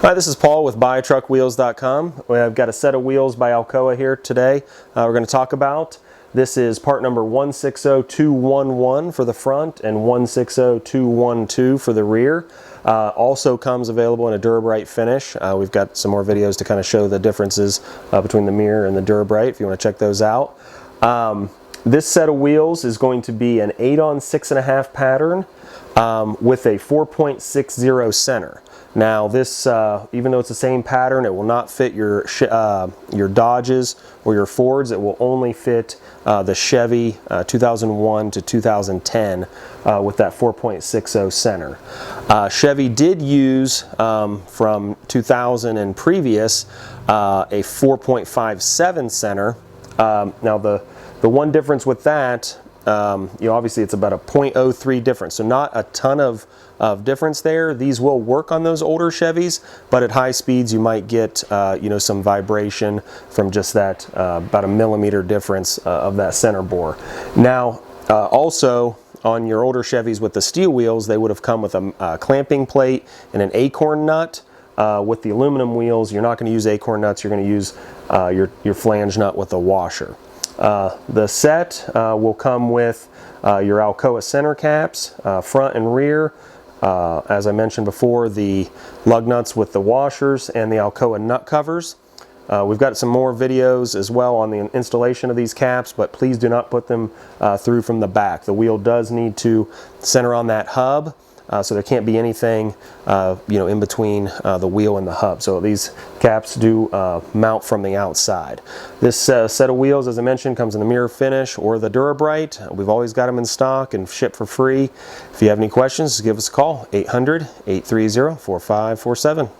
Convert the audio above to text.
Hi, this is Paul with BuyTruckWheels.com. I've got a set of wheels by Alcoa here today we're going to talk about. This is part number 160211 for the front and 160212 for the rear. Also comes available in a Durabrite finish. We've got some more videos to kind of show the differences between the mirror and the Durabrite if you want to check those out. This set of wheels is going to be an 8 on 6.5 pattern with a 4.60 center. Now this, even though it's the same pattern, it will not fit your Dodges or your Fords. It will only fit the Chevy 2001 to 2010 with that 4.60 center. Chevy did use from 2000 and previous a 4.57 center. Now the one difference with that, obviously it's about a 0.03 difference, so not a ton of difference there. These will work on those older Chevys, but at high speeds you might get some vibration from just that about a millimeter difference of that center bore. Now also on your older Chevys with the steel wheels, they would have come with a clamping plate and an acorn nut. With the aluminum wheels, you're not going to use acorn nuts, you're going to use your flange nut with a washer. The set will come with your Alcoa center caps, front and rear. As I mentioned before, the lug nuts with the washers and the Alcoa nut covers. We've got some more videos as well on the installation of these caps, but please do not put them through from the back. The wheel does need to center on that hub. So there can't be anything in between the wheel and the hub. So these caps do mount from the outside. This set of wheels, as I mentioned, comes in the mirror finish or the Durabrite. We've always got them in stock and ship for free. If you have any questions, give us a call, 800-830-4547.